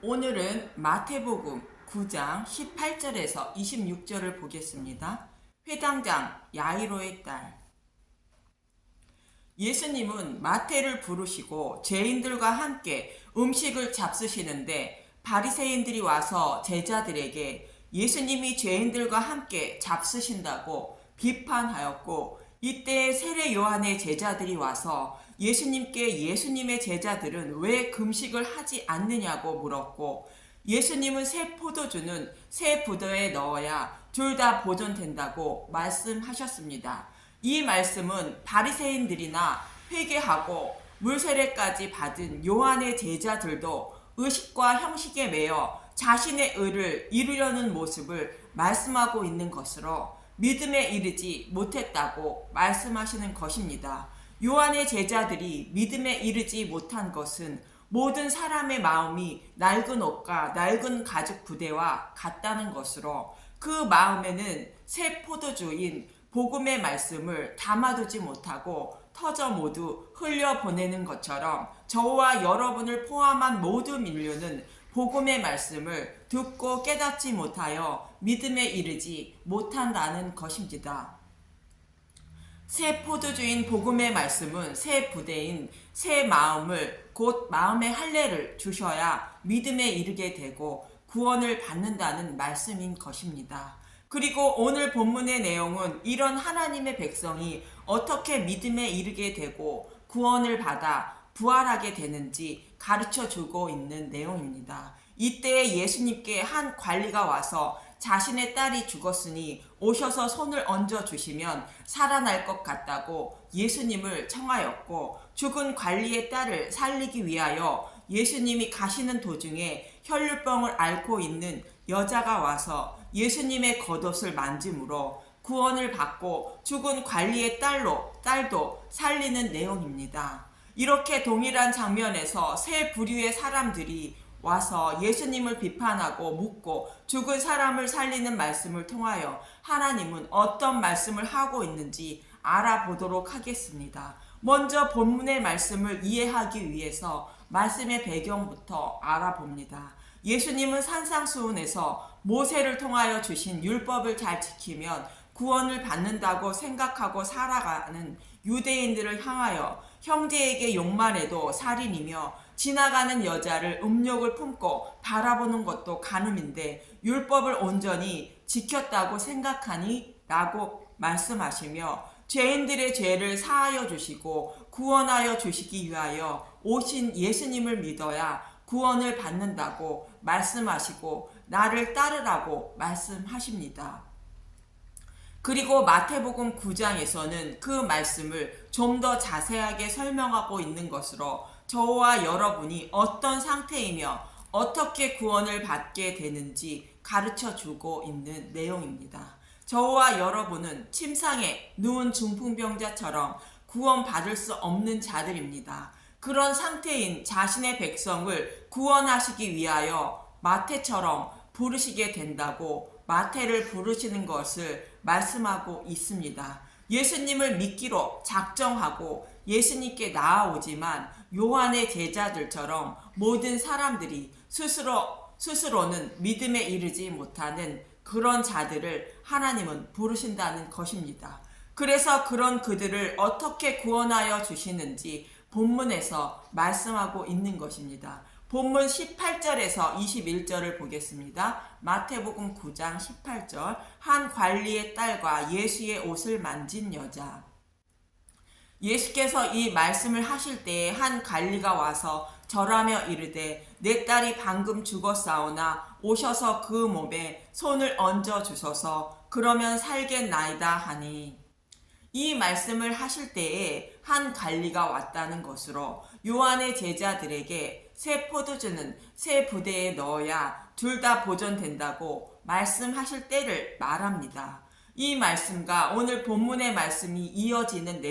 오늘은 마태복음 9장 18절에서 26절을 보겠습니다. 회당장 야이로의 딸. 예수님은 마태를 부르시고 죄인들과 함께 음식을 잡수시는데 바리새인들이 와서 제자들에게 예수님이 죄인들과 함께 잡수신다고 비판하였고, 이때 세례 요한의 제자들이 와서 예수님께 예수님의 제자들은 왜 금식을 하지 않느냐고 물었고, 예수님은 새 포도주는 새 부도에 넣어야 둘 다 보존된다고 말씀하셨습니다. 이 말씀은 바리새인들이나 회개하고 물세례까지 받은 요한의 제자들도 의식과 형식에 매여 자신의 의를 이루려는 모습을 말씀하고 있는 것으로 믿음에 이르지 못했다고 말씀하시는 것입니다. 요한의 제자들이 믿음에 이르지 못한 것은 모든 사람의 마음이 낡은 옷과 낡은 가죽 부대와 같다는 것으로, 그 마음에는 새 포도주인 복음의 말씀을 담아두지 못하고 터져 모두 흘려보내는 것처럼 저와 여러분을 포함한 모든 인류는 복음의 말씀을 듣고 깨닫지 못하여 믿음에 이르지 못한다는 것입니다. 새 포도주인 복음의 말씀은 새 부대인 새 마음을, 곧 마음의 할례를 주셔야 믿음에 이르게 되고 구원을 받는다는 말씀인 것입니다. 그리고 오늘 본문의 내용은 이런 하나님의 백성이 어떻게 믿음에 이르게 되고 구원을 받아 부활하게 되는지 가르쳐 주고 있는 내용입니다. 이때 예수님께 한 관리가 와서 자신의 딸이 죽었으니 오셔서 손을 얹어 주시면 살아날 것 같다고 예수님을 청하였고, 죽은 관리의 딸을 살리기 위하여 예수님이 가시는 도중에 혈류병을 앓고 있는 여자가 와서 예수님의 겉옷을 만짐으로 구원을 받고 죽은 관리의 딸도 살리는 내용입니다. 이렇게 동일한 장면에서 세 부류의 사람들이 와서 예수님을 비판하고 묻고 죽은 사람을 살리는 말씀을 통하여 하나님은 어떤 말씀을 하고 있는지 알아보도록 하겠습니다. 먼저 본문의 말씀을 이해하기 위해서 말씀의 배경부터 알아봅니다. 예수님은 산상수훈에서 모세를 통하여 주신 율법을 잘 지키면 구원을 받는다고 생각하고 살아가는 유대인들을 향하여 형제에게 욕만 해도 살인이며 지나가는 여자를 음욕을 품고 바라보는 것도 간음인데 율법을 온전히 지켰다고 생각하니? 라고 말씀하시며 죄인들의 죄를 사하여 주시고 구원하여 주시기 위하여 오신 예수님을 믿어야 구원을 받는다고 말씀하시고 나를 따르라고 말씀하십니다. 그리고 마태복음 9장에서는 그 말씀을 좀 더 자세하게 설명하고 있는 것으로 저와 여러분이 어떤 상태이며 어떻게 구원을 받게 되는지 가르쳐 주고 있는 내용입니다. 저와 여러분은 침상에 누운 중풍병자처럼 구원받을 수 없는 자들입니다. 그런 상태인 자신의 백성을 구원하시기 위하여 마태처럼 부르시게 된다고 마태를 부르시는 것을 말씀하고 있습니다. 예수님을 믿기로 작정하고 예수님께 나아오지만 요한의 제자들처럼 모든 사람들이 스스로는 믿음에 이르지 못하는 그런 자들을 하나님은 부르신다는 것입니다. 그래서 그런 그들을 어떻게 구원하여 주시는지 본문에서 말씀하고 있는 것입니다. 본문 18절에서 21절을 보겠습니다. 마태복음 9장 18절. 한 관리의 딸과 예수의 옷을 만진 여자. 예수께서 이 말씀을 하실 때에 한 관리가 와서 절하며 이르되 내 딸이 방금 죽었사오나 오셔서 그 몸에 손을 얹어 주소서, 그러면 살겠나이다 하니, 이 말씀을 하실 때에 한 관리가 왔다는 것으로 요한의 제자들에게 새 포도주는 새 부대에 넣어야 둘 다 보존된다고 말씀하실 때를 말합니다. 이 말씀과 오늘 본문의 말씀이 이어지는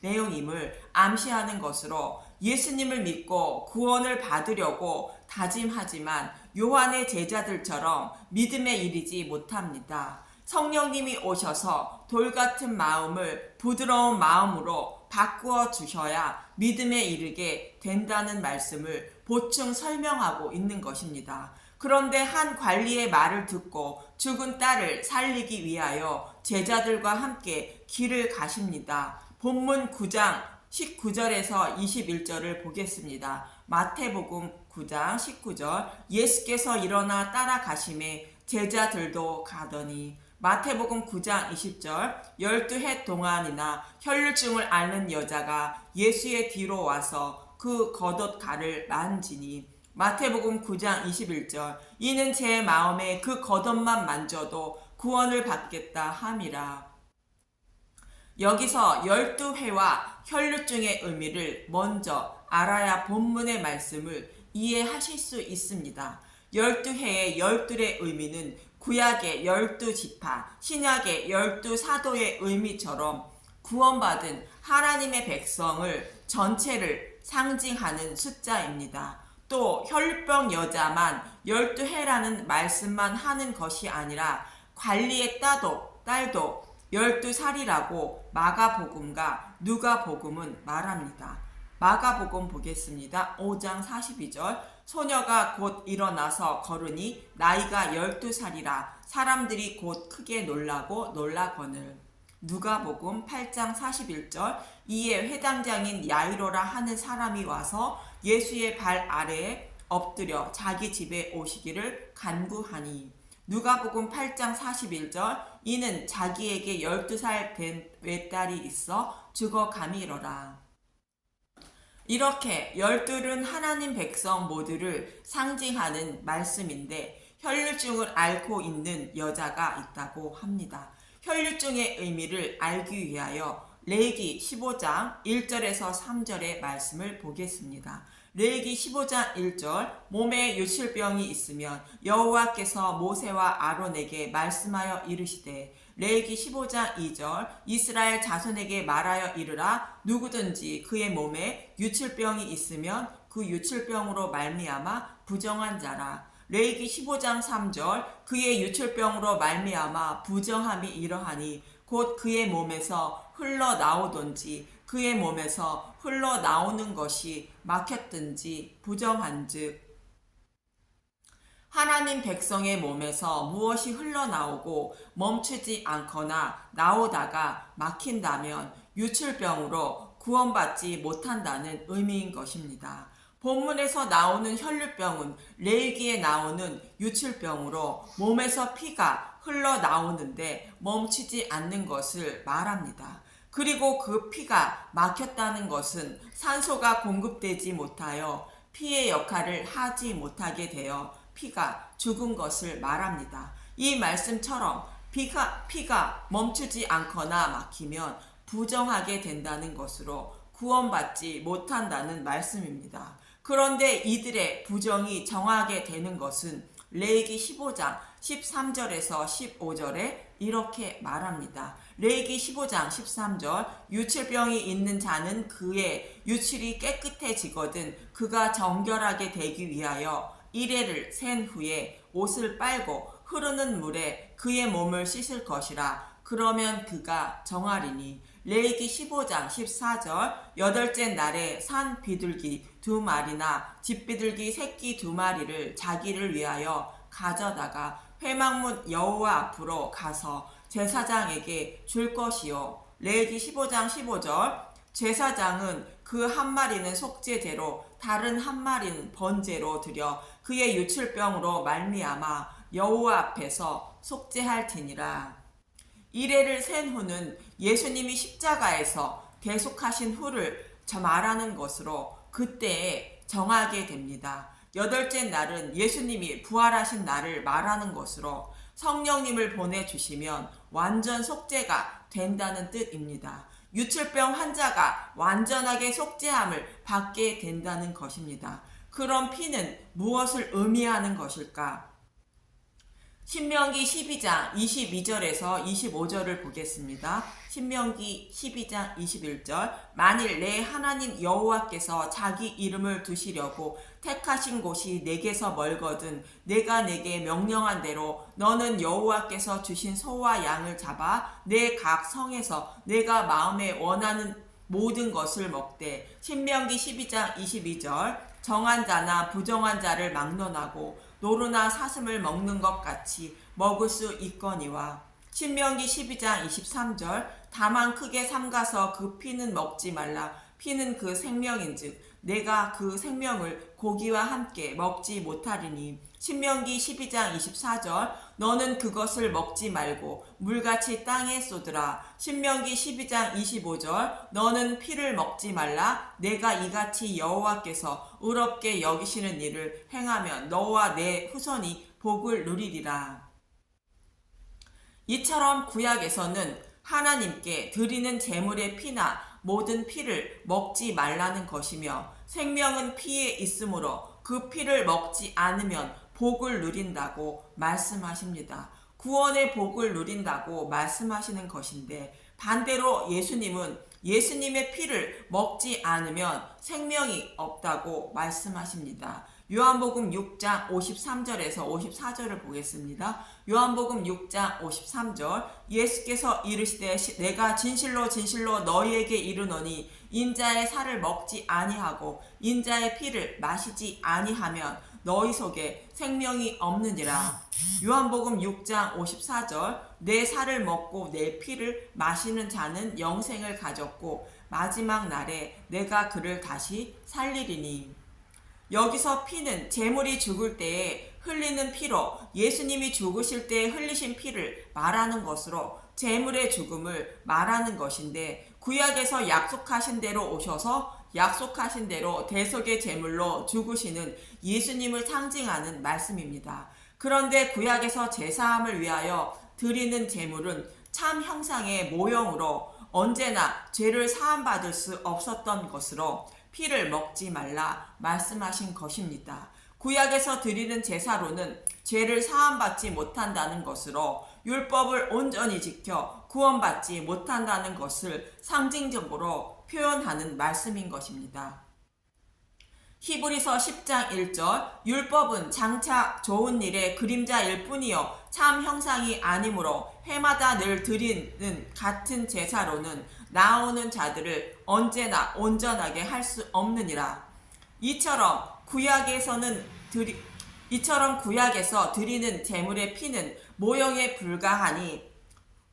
내용임을 암시하는 것으로 예수님을 믿고 구원을 받으려고 다짐하지만 요한의 제자들처럼 믿음에 이르지 못합니다. 성령님이 오셔서 돌 같은 마음을 부드러운 마음으로 바꾸어 주셔야 믿음에 이르게 된다는 말씀을 보충 설명하고 있는 것입니다. 그런데 한 관리의 말을 듣고 죽은 딸을 살리기 위하여 제자들과 함께 길을 가십니다. 본문 9장 19절에서 21절을 보겠습니다. 마태복음 9장 19절 예수께서 일어나 따라가심에 제자들도 가더니 마태복음 9장 20절 12해 동안이나 혈루증을 앓는 여자가 예수의 뒤로 와서 그 겉옷가를 만지니 마태복음 9장 21절 이는 제 마음에 그 겉옷만 만져도 구원을 받겠다 함이라. 여기서 12회와 혈루증의 의미를 먼저 알아야 본문의 말씀을 이해하실 수 있습니다. 12회의 12의 의미는 구약의 12지파, 신약의 12사도의 의미처럼 구원받은 하나님의 백성을 전체를 상징하는 숫자입니다. 또 혈루병 여자만 12해라는 말씀만 하는 것이 아니라 관리의 딸도 12살이라고 마가복음과 누가복음은 말합니다. 마가복음 보겠습니다. 5장 42절 소녀가 곧 일어나서 걸으니 나이가 12살이라 사람들이 곧 크게 놀라고 놀라거늘. 누가복음 8장 41절 이에 회당장인 야이로라 하는 사람이 와서 예수의 발 아래에 엎드려 자기 집에 오시기를 간구하니. 누가복음 8장 41절 이는 자기에게 12살 된 외딸이 있어 죽어가미러라. 이렇게 12은 하나님 백성 모두를 상징하는 말씀인데 혈루증을 앓고 있는 여자가 있다고 합니다. 혈루증의 의미를 알기 위하여 레위기 15장 1절에서 3절의 말씀을 보겠습니다. 레위기 15장 1절 몸에 유출병이 있으면 여호와께서 모세와 아론에게 말씀하여 이르시되 레위기 15장 2절 이스라엘 자손에게 말하여 이르라 누구든지 그의 몸에 유출병이 있으면 그 유출병으로 말미암아 부정한 자라. 레위기 15장 3절 그의 유출병으로 말미암아 부정함이 이러하니 곧 그의 몸에서 흘러나오든지 그의 몸에서 흘러나오는 것이 막혔든지 부정한즉 하나님 백성의 몸에서 무엇이 흘러나오고 멈추지 않거나 나오다가 막힌다면 유출병으로 구원받지 못한다는 의미인 것입니다. 본문에서 나오는 혈루병은 레위기에 나오는 유출병으로 몸에서 피가 흘러나오는데 멈추지 않는 것을 말합니다. 그리고 그 피가 막혔다는 것은 산소가 공급되지 못하여 피의 역할을 하지 못하게 되어 피가 죽은 것을 말합니다. 이 말씀처럼 피가 멈추지 않거나 막히면 부정하게 된다는 것으로 구원받지 못한다는 말씀입니다. 그런데 이들의 부정이 정하게 되는 것은 레위기 15장 13절에서 15절에 이렇게 말합니다. 레위기 15장 13절 유출병이 있는 자는 그의 유출이 깨끗해지거든 그가 정결하게 되기 위하여 이레를 센 후에 옷을 빨고 흐르는 물에 그의 몸을 씻을 것이라. 그러면 그가 정하리니. 레위기 15장 14절 여덟째 날에 산 비둘기 2마리나 집비둘기 새끼 2마리를 자기를 위하여 가져다가 회막문 여호와 앞으로 가서 제사장에게 줄 것이요. 레위기 15장 15절 제사장은 그 한 마리는 속죄제로 다른 한 마리는 번제로 드려 그의 유출병으로 말미암아 여호와 앞에서 속죄할지니라. 이레를 센 후는 예수님이 십자가에서 대속하신 후를 말하는 것으로 그때에 정하게 됩니다. 여덟째 날은 예수님이 부활하신 날을 말하는 것으로 성령님을 보내주시면 완전 속죄가 된다는 뜻입니다. 유출병 환자가 완전하게 속죄함을 받게 된다는 것입니다. 그럼 피는 무엇을 의미하는 것일까? 신명기 12장 22절에서 25절을 보겠습니다. 신명기 12장 21절 만일 내 하나님 여호와께서 자기 이름을 두시려고 택하신 곳이 내게서 멀거든 내가 내게 명령한 대로 너는 여호와께서 주신 소와 양을 잡아 내 각 성에서 내가 마음에 원하는 모든 것을 먹되. 신명기 12장 22절 정한 자나 부정한 자를 막론하고 노루나 사슴을 먹는 것 같이 먹을 수 있거니와. 신명기 12장 23절 다만 크게 삼가서 그 피는 먹지 말라. 피는 그 생명인즉 내가 그 생명을 고기와 함께 먹지 못하리니. 신명기 12장 24절 너는 그것을 먹지 말고 물같이 땅에 쏟으라. 신명기 12장 25절 너는 피를 먹지 말라. 내가 이같이 여호와께서 의롭게 여기시는 일을 행하면 너와 내 후손이 복을 누리리라. 이처럼 구약에서는 하나님께 드리는 제물의 피나 모든 피를 먹지 말라는 것이며 생명은 피에 있으므로 그 피를 먹지 않으면 복을 누린다고 말씀하십니다. 구원의 복을 누린다고 말씀하시는 것인데 반대로 예수님은 예수님의 피를 먹지 않으면 생명이 없다고 말씀하십니다. 요한복음 6장 53절에서 54절을 보겠습니다. 요한복음 6장 53절 예수께서 이르시되 내가 진실로 진실로 너희에게 이르노니 인자의 살을 먹지 아니하고 인자의 피를 마시지 아니하면 너희 속에 생명이 없느니라. 요한복음 6장 54절 내 살을 먹고 내 피를 마시는 자는 영생을 가졌고 마지막 날에 내가 그를 다시 살리리니. 여기서 피는 제물이 죽을 때에 흘리는 피로 예수님이 죽으실 때에 흘리신 피를 말하는 것으로 제물의 죽음을 말하는 것인데 구약에서 약속하신 대로 오셔서 약속하신 대로 대속의 제물로 죽으시는 예수님을 상징하는 말씀입니다. 그런데 구약에서 제사함을 위하여 드리는 제물은 참 형상의 모형으로 언제나 죄를 사함받을 수 없었던 것으로 피를 먹지 말라 말씀하신 것입니다. 구약에서 드리는 제사로는 죄를 사함받지 못한다는 것으로 율법을 온전히 지켜 구원받지 못한다는 것을 상징적으로 표현하는 말씀인 것입니다. 히브리서 10장 1절 율법은 장차 좋은 일의 그림자일 뿐이요 참 형상이 아니므로 해마다 늘 드리는 같은 제사로는 나오는 자들을 언제나 온전하게 할 수 없느니라. 이처럼 구약에서 드리는 제물의 피는 모형에 불과하니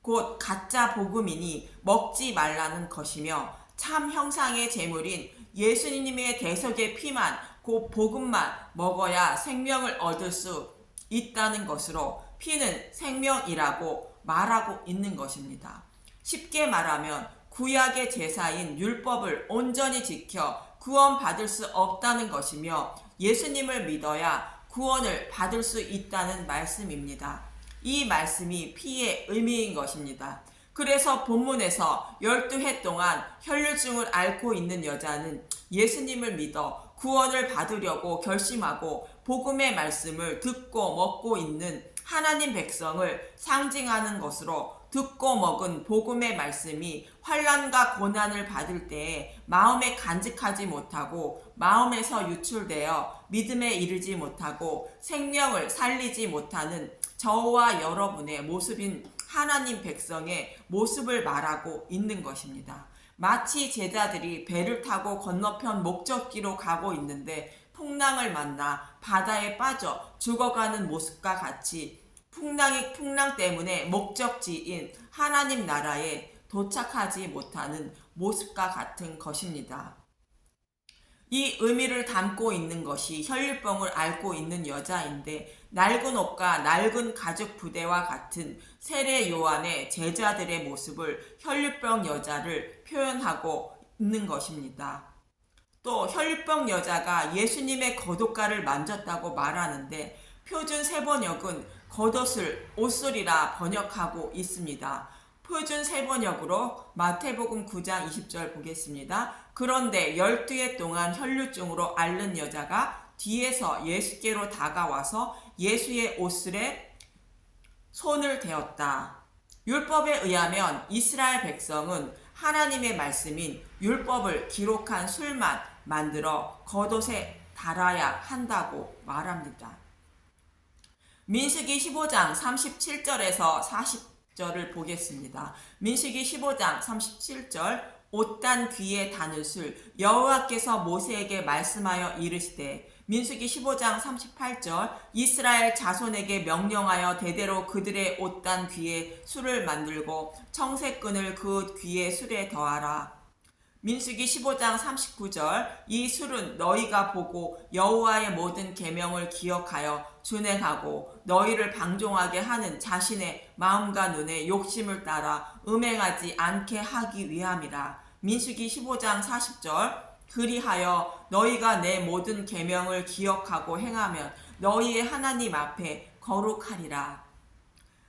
곧 가짜 복음이니 먹지 말라는 것이며 참 형상의 제물인 예수님의 대속의 피만 곧 복음만 먹어야 생명을 얻을 수 있다는 것으로 피는 생명이라고 말하고 있는 것입니다. 쉽게 말하면 구약의 제사인 율법을 온전히 지켜 구원받을 수 없다는 것이며 예수님을 믿어야 구원을 받을 수 있다는 말씀입니다. 이 말씀이 피의 의미인 것입니다. 그래서 본문에서 12해 동안 혈류증을 앓고 있는 여자는 예수님을 믿어 구원을 받으려고 결심하고 복음의 말씀을 듣고 먹고 있는 하나님 백성을 상징하는 것으로 듣고 먹은 복음의 말씀이 환난과 고난을 받을 때에 마음에 간직하지 못하고 마음에서 유출되어 믿음에 이르지 못하고 생명을 살리지 못하는 저와 여러분의 모습인 하나님 백성의 모습을 말하고 있는 것입니다. 마치 제자들이 배를 타고 건너편 목적지로 가고 있는데 풍랑을 만나 바다에 빠져 죽어가는 모습과 같이 풍랑 때문에 목적지인 하나님 나라에 도착하지 못하는 모습과 같은 것입니다. 이 의미를 담고 있는 것이 혈류병을 앓고 있는 여자인데 낡은 옷과 낡은 가죽 부대와 같은 세례 요한의 제자들의 모습을 혈류병 여자를 표현하고 있는 것입니다. 또 혈류병 여자가 예수님의 겉옷가를 만졌다고 말하는데 표준 세번역은 겉옷을 옷소리라 번역하고 있습니다. 표준 세번역으로 마태복음 9장 20절 보겠습니다. 그런데 12해 동안 혈류증으로 앓는 여자가 뒤에서 예수께로 다가와서 예수의 옷슬에 손을 대었다. 율법에 의하면 이스라엘 백성은 하나님의 말씀인 율법을 기록한 술만 만들어 겉옷에 달아야 한다고 말합니다. 민수기 15장 37절에서 40절을 보겠습니다. 민수기 15장 37절 옷단 귀에 다는술 여호와께서 모세에게 말씀하여 이르시되 민수기 15장 38절 이스라엘 자손에게 명령하여 대대로 그들의 옷단 귀에 술을 만들고 청색끈을 그 귀에 술에 더하라. 민수기 15장 39절 이 술은 너희가 보고 여호와의 모든 계명을 기억하여 준행하고 너희를 방종하게 하는 자신의 마음과 눈에 욕심을 따라 음행하지 않게 하기 위함이라. 민수기 15장 40절 그리하여 너희가 내 모든 계명을 기억하고 행하면 너희의 하나님 앞에 거룩하리라.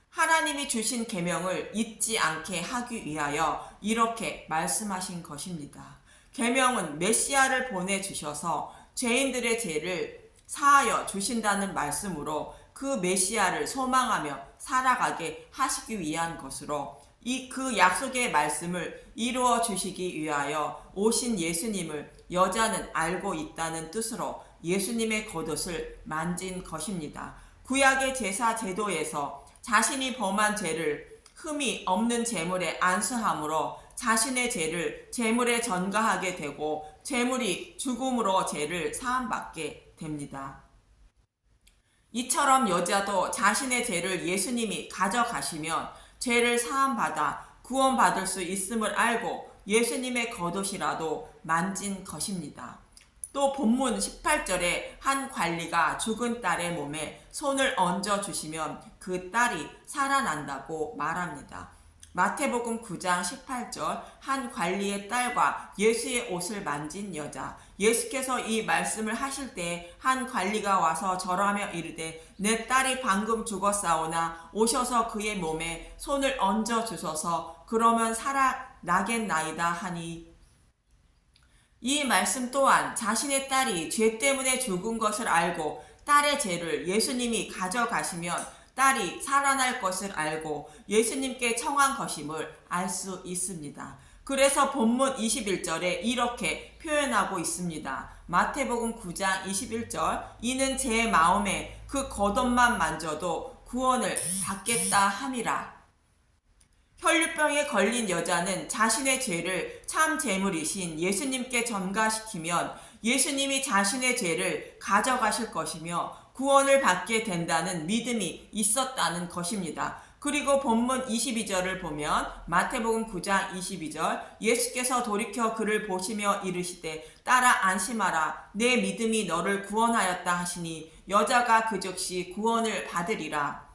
하나님이 주신 계명을 잊지 않게 하기 위하여 이렇게 말씀하신 것입니다. 계명은 메시아를 보내주셔서 죄인들의 죄를 사하여 주신다는 말씀으로 그 메시아를 소망하며 살아가게 하시기 위한 것으로 그 약속의 말씀을 이루어 주시기 위하여 오신 예수님을 여자는 알고 있다는 뜻으로 예수님의 겉옷을 만진 것입니다. 구약의 제사 제도에서 자신이 범한 죄를 흠이 없는 제물에 안수함으로 자신의 죄를 제물에 전가하게 되고 제물이 죽음으로 죄를 사함받게 됩니다. 이처럼 여자도 자신의 죄를 예수님이 가져가시면 죄를 사함받아 구원받을 수 있음을 알고 예수님의 겉옷이라도 만진 것입니다. 또 본문 18절에 한 관리가 죽은 딸의 몸에 손을 얹어 주시면 그 딸이 살아난다고 말합니다. 마태복음 9장 18절 한 관리의 딸과 예수의 옷을 만진 여자. 예수께서 이 말씀을 하실 때 한 관리가 와서 절하며 이르되 내 딸이 방금 죽었사오나 오셔서 그의 몸에 손을 얹어 주소서 그러면 살아나겠나이다 하니 이 말씀 또한 자신의 딸이 죄 때문에 죽은 것을 알고 딸의 죄를 예수님이 가져가시면 딸이 살아날 것을 알고 예수님께 청한 것임을 알 수 있습니다. 그래서 본문 21절에 이렇게 표현하고 있습니다. 마태복음 9장 21절 이는 제 마음에 그 겉옷만 만져도 구원을 받겠다 함이라. 혈류병에 걸린 여자는 자신의 죄를 참 제물이신 예수님께 전가시키면 예수님이 자신의 죄를 가져가실 것이며 구원을 받게 된다는 믿음이 있었다는 것입니다. 그리고 본문 22절을 보면 마태복음 9장 22절 예수께서 돌이켜 그를 보시며 이르시되 딸아 안심하라 내 믿음이 너를 구원하였다 하시니 여자가 그 즉시 구원을 받으리라.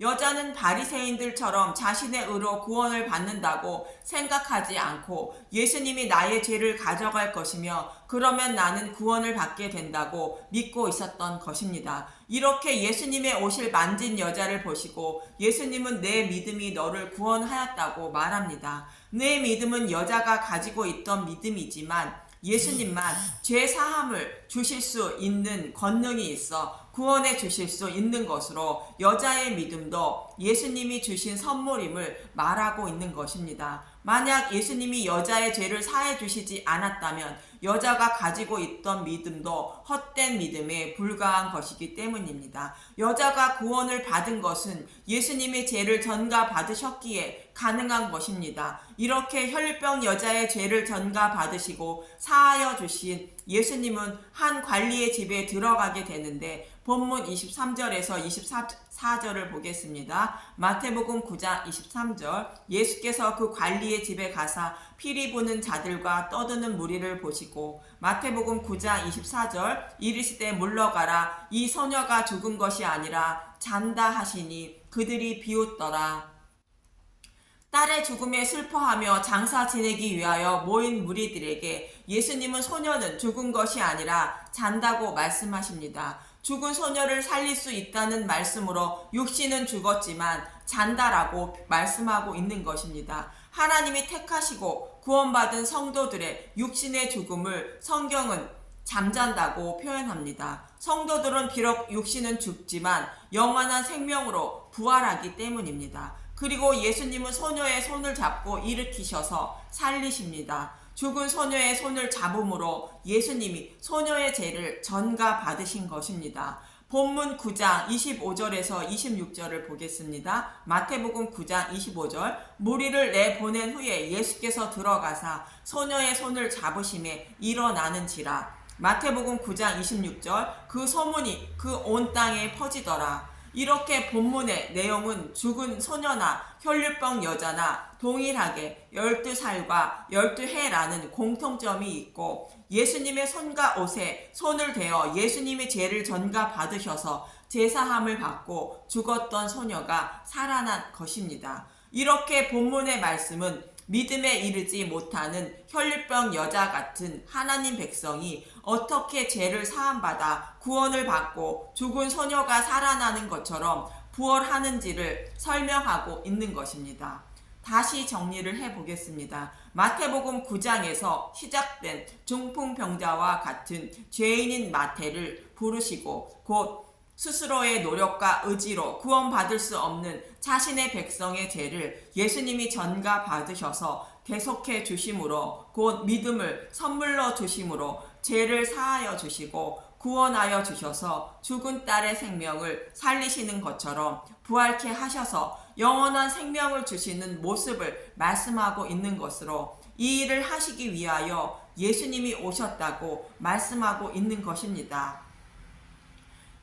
여자는 바리새인들처럼 자신의 의로 구원을 받는다고 생각하지 않고 예수님이 나의 죄를 가져갈 것이며 그러면 나는 구원을 받게 된다고 믿고 있었던 것입니다. 이렇게 예수님의 옷을 만진 여자를 보시고 예수님은 내 믿음이 너를 구원하였다고 말합니다. 내 믿음은 여자가 가지고 있던 믿음이지만 예수님만 죄 사함을 주실 수 있는 권능이 있어 구원해 주실 수 있는 것으로 여자의 믿음도 예수님이 주신 선물임을 말하고 있는 것입니다. 만약 예수님이 여자의 죄를 사해 주시지 않았다면 여자가 가지고 있던 믿음도 헛된 믿음에 불과한 것이기 때문입니다. 여자가 구원을 받은 것은 예수님이 죄를 전가 받으셨기에 가능한 것입니다. 이렇게 혈병 여자의 죄를 전가 받으시고 사하여 주신 예수님은 한 관리의 집에 들어가게 되는데 본문 23절에서 24절을 보겠습니다. 마태복음 9장 23절 예수께서 그 관리의 집에 가사 피리 부는 자들과 떠드는 무리를 보시고 마태복음 9장 24절 이르시되 물러가라 이 소녀가 죽은 것이 아니라 잔다 하시니 그들이 비웃더라. 딸의 죽음에 슬퍼하며 장사 지내기 위하여 모인 무리들에게 예수님은 소녀는 죽은 것이 아니라 잔다고 말씀하십니다. 죽은 소녀를 살릴 수 있다는 말씀으로 육신은 죽었지만 잔다라고 말씀하고 있는 것입니다. 하나님이 택하시고 구원받은 성도들의 육신의 죽음을 성경은 잠잔다고 표현합니다. 성도들은 비록 육신은 죽지만 영원한 생명으로 부활하기 때문입니다. 그리고 예수님은 소녀의 손을 잡고 일으키셔서 살리십니다. 죽은 소녀의 손을 잡음으로 예수님이 소녀의 죄를 전가 받으신 것입니다. 본문 9장 25절에서 26절을 보겠습니다. 마태복음 9장 25절. 무리를 내보낸 후에 예수께서 들어가사 소녀의 손을 잡으심에 일어나는지라. 마태복음 9장 26절. 그 소문이 그 온 땅에 퍼지더라. 이렇게 본문의 내용은 죽은 소녀나 혈류병 여자나 동일하게 12살과 12해라는 공통점이 있고, 예수님의 손과 옷에 손을 대어 예수님의 죄를 전가받으셔서 제사함을 받고 죽었던 소녀가 살아난 것입니다. 이렇게 본문의 말씀은 믿음에 이르지 못하는 혈류병 여자 같은 하나님 백성이 어떻게 죄를 사함받아 구원을 받고 죽은 소녀가 살아나는 것처럼 부활하는지를 설명하고 있는 것입니다. 다시 정리를 해보겠습니다. 마태복음 9장에서 시작된 중풍병자와 같은 죄인인 마태를 부르시고 곧 스스로의 노력과 의지로 구원받을 수 없는 자신의 백성의 죄를 예수님이 전가 받으셔서 대속해 주심으로, 곧 믿음을 선물로 주심으로 죄를 사하여 주시고 구원하여 주셔서 죽은 딸의 생명을 살리시는 것처럼 부활케 하셔서 영원한 생명을 주시는 모습을 말씀하고 있는 것으로, 이 일을 하시기 위하여 예수님이 오셨다고 말씀하고 있는 것입니다.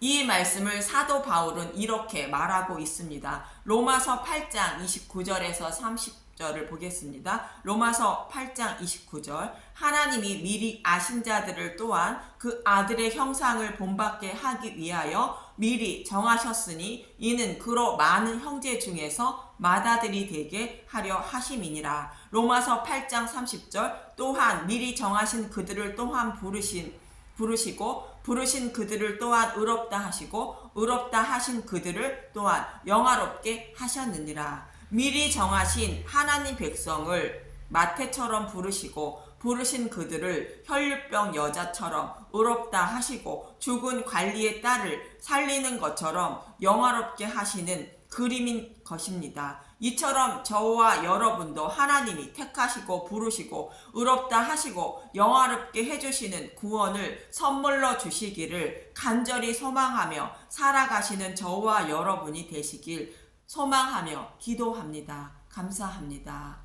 이 말씀을 사도 바울은 이렇게 말하고 있습니다. 로마서 8장 29절에서 30절을 보겠습니다. 로마서 8장 29절. 하나님이 미리 아신 자들을 또한 그 아들의 형상을 본받게 하기 위하여 미리 정하셨으니 이는 그로 많은 형제 중에서 맏아들이 되게 하려 하심이니라. 로마서 8장 30절. 또한 미리 정하신 그들을 또한 부르시고 부르신 그들을 또한 의롭다 하시고 의롭다 하신 그들을 또한 영화롭게 하셨느니라. 미리 정하신 하나님 백성을 마태처럼 부르시고 부르신 그들을 혈류병 여자처럼 의롭다 하시고 죽은 관리의 딸을 살리는 것처럼 영화롭게 하시는 그림인 것입니다. 이처럼 저와 여러분도 하나님이 택하시고 부르시고 의롭다 하시고 영화롭게 해주시는 구원을 선물로 주시기를 간절히 소망하며 살아가시는 저와 여러분이 되시길 소망하며 기도합니다. 감사합니다.